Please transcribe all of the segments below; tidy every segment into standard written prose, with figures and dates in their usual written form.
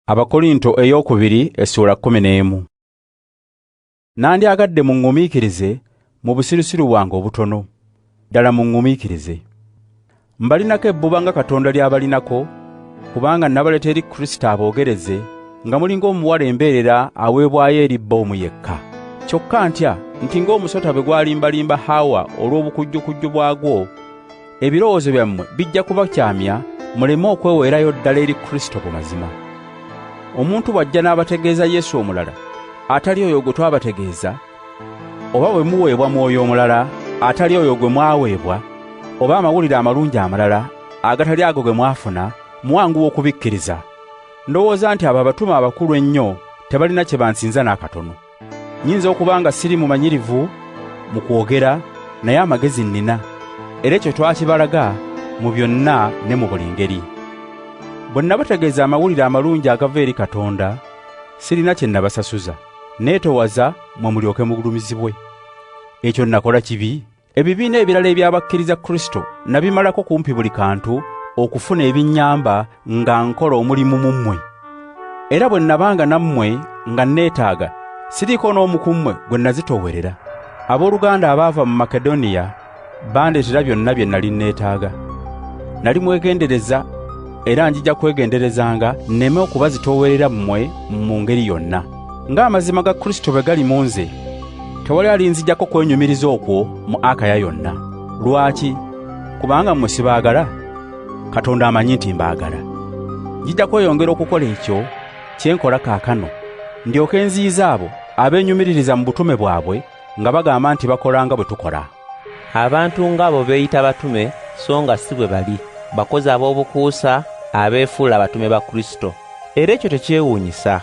Abakkolinso Essuula 11. Nandyagadde muŋŋumiikirize mu busirusiru bwange obutono, ddala muŋŋumiikirize. Mbalinako ebbuba nga Katonda ly'abalinako, kubanga nabaleeta eri Kristo aboogereze, nga muli ng'omuwala embeerera aweebwayo eri bba omu yekka. Kyokka ntya nti ng'omusota bwe gwalimbalimba Hawa olw'obukujjukujju bwagwo, ebirowoozo byammwe bijja kubakyamya muleme okweweerayo ddala eri Kristo ku mazima. Omuntu bw'ajja n'abategeeza Yesu omulala atali oyo gwe twabategeeza, oba bwe muweebwa mwoyo omulala atali oyo gwe mwaweebwa, oba amawulire amalungi amalala agatali ago ge mwafuna, muwanguwa okubikkiriza. Ndowooza nti abo abatume abakulu ennyo tebalina kye bansinza n'akatono. Nnyinza okuba nga siri mumanyirivu mu kwogera, naye amagezi nnina, era ekyo twakibalaga mu byonna ne mu buli ngeri. Bwe nabategeeza amawulire amalungi agava eri Katonda, sirina kye nabasasuza, neetowaza mwe mulyoke mugulumizibwe. Ekyo nakola kibi? Ebibiina ebirala ebyabakkiriza Kristo nabimalako kumpi buli kantu okufuna ebinnyamba nga nkola omulimu mu mmwe. Era bwe nabanga nammwe nga neetaaga, siriiko n'omu ku mmwe gwe nazitoowerera. Abooluganda abaava mu Makedoniya bandeetera byonna bye nali neetaaga. Nali mwegendereza, era njija kwegenderezanga nneme okubazitoowerera mmwe mu ngeri yonna. Ng'amazima ga Kristo bwe gali mu nze, tewali alinzijjako kwenyumiriza okwo mu Akaya yonna. Lwaki? Kubanga mmwe sibaagala? Katonda amanyi nti mbaagala. Njija kweyongera okukola ekyo kye nkola kaakano, ndyoke nziyiza abo abeenyumiririza mu butume bwabwe nga bagamba nti bakola nga bwe tukola. Abantu ng'abo beeyita batume so nga si bwe bali, bakozi ab'obukuusa abeefuula abatume ba Kristo. Era ekyo tekyewuunyisa,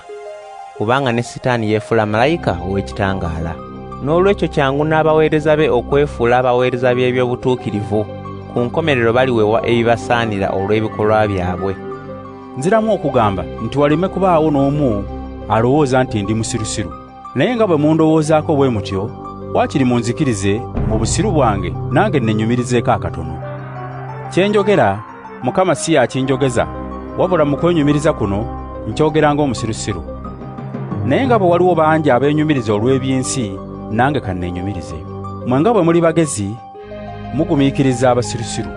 kubanga ne Sitaani yeefuula malayika ow'ekitangaala. N'olwekyo kyangu n'abaweereza be okwefuula abaweereza b'ebyobutuukirivu, ku nkomerero baliweebwa ebibasaanira olw'ebikolwa byabwe. Nziramu okugamba nti waleme kubaawo n'omu alowooza nti ndi musirusiru. Naye nga bwe mundowoozaako bwe mutyo, waakiri munzikirize mu busiru bwange nange nnenyumirizeeko akatono. Kye njogera, Mukama si yakinjogeza, wabula mu kwenyumiriza kuno nkyogera ng'omusirusiru. Naye nga bwe waliwo bangi abeenyumiriza olw'eby'ensi, nange kanneenyumirize. Mmwe nga bwe muli bagezi, mugumiikiriza abasirusiru.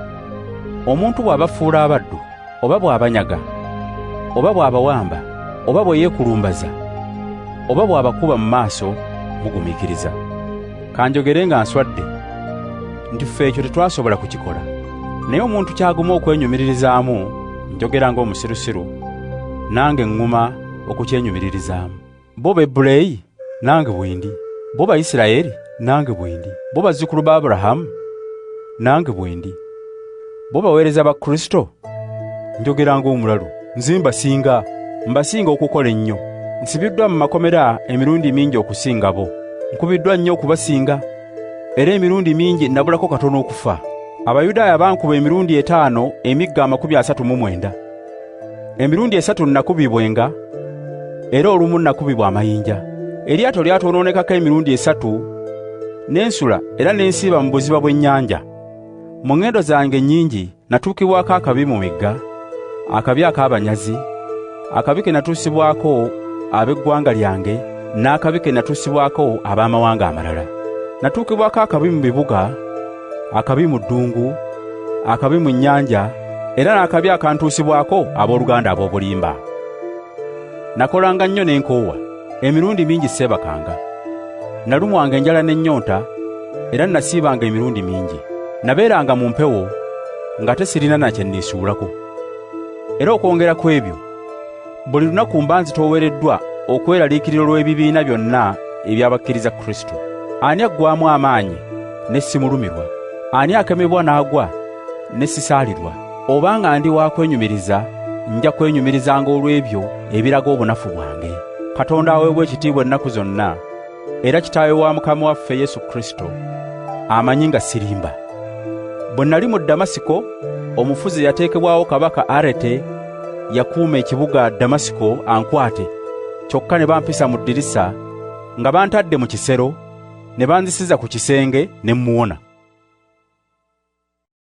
Omuntu bw'abafuula abaddu, oba bw'abanyaga, oba bw'abawamba, oba bwe yeekulumbaza, oba bw'abakuba mu maaso, mugumiikiriza. Kanjogere nga nswadde nti ffe ekyo tetwasobola kukikola. Naye omuntu kyaguma okwenyumiririzaamu, njogera ng'omusirusiru, nange ŋŋuma okukyenyumiririzaamu. Bo Bebuleeyi, nange bwendi. Bo Bayisirayiri, nange bwendi. Bo bazzukulu ba Abulahamu, nange bwendi. Bo baweereza ba Kristo, njogera ng'omulalu. Nze mbasinga okukola ennyo. Nsibiddwa mu makomera emirundi mingi okusinga bo. Nkubiddwa nnyo okubasinga, era emirundi mingi nabulako katono okufa. Abayudaaya bankuba emirundi 5 emigga 39. Emirundi 3 nakubibwenga, era olumu nakubibwa amayinja. Eryato lyatonoonekako emirundi 3, n'ensula era n'ensiiba mu buziba bw'ennyanja. Mu ŋŋendo zange nnyingi natuukibwako akabi mu migga, akabi ak'abanyazi, akabi ke natuusibwako ab'eggwanga lyange, n'akabi ke natuusibwako ab'amawanga amalala. Natuukibwako akabi mu bibuga, akabi mu ddungu, akabi mu nnyanja, era n'akabi akantuusibwako abooluganda ab'obulimba. Nakolanga nnyo n'enkoowa, emirundi mingi seebakanga. Nalumwanga enjala n'ennyonta, era nasiibanga emirundi mingi. Nabeeranga mu mpewo nga tesirina na kye nneesuulako. Era okwongera ku ebyo, buli lunaku mba nzitoowereddwa okweraliikirira olw'ebibiina byonna ebyabakkiriza Kristo. Ani aggwaamu amaanyi ne simulumirwa? Ani akemebwa n'agwa ne sisaalirwa? Obanga ndi wa kwenyumiriza, nja kwenyumirizanga olw'ebyo ebiraga obunafu bwange. Katonda aweebwa ekitiibwa ennaku zonna, era Kitaawe wa Mukama waffe Yesu Kristo amanyi nga sirimba. Bwe nali mu Damasiko, omufuzi yateekebwawo kabaka Arete yakuuma ekibuga Damasiko ankwate, kyokka ne bampisa mu ddirisa nga bantadde mu kisero, ne banzisiza ku kisenge ne mmuwona.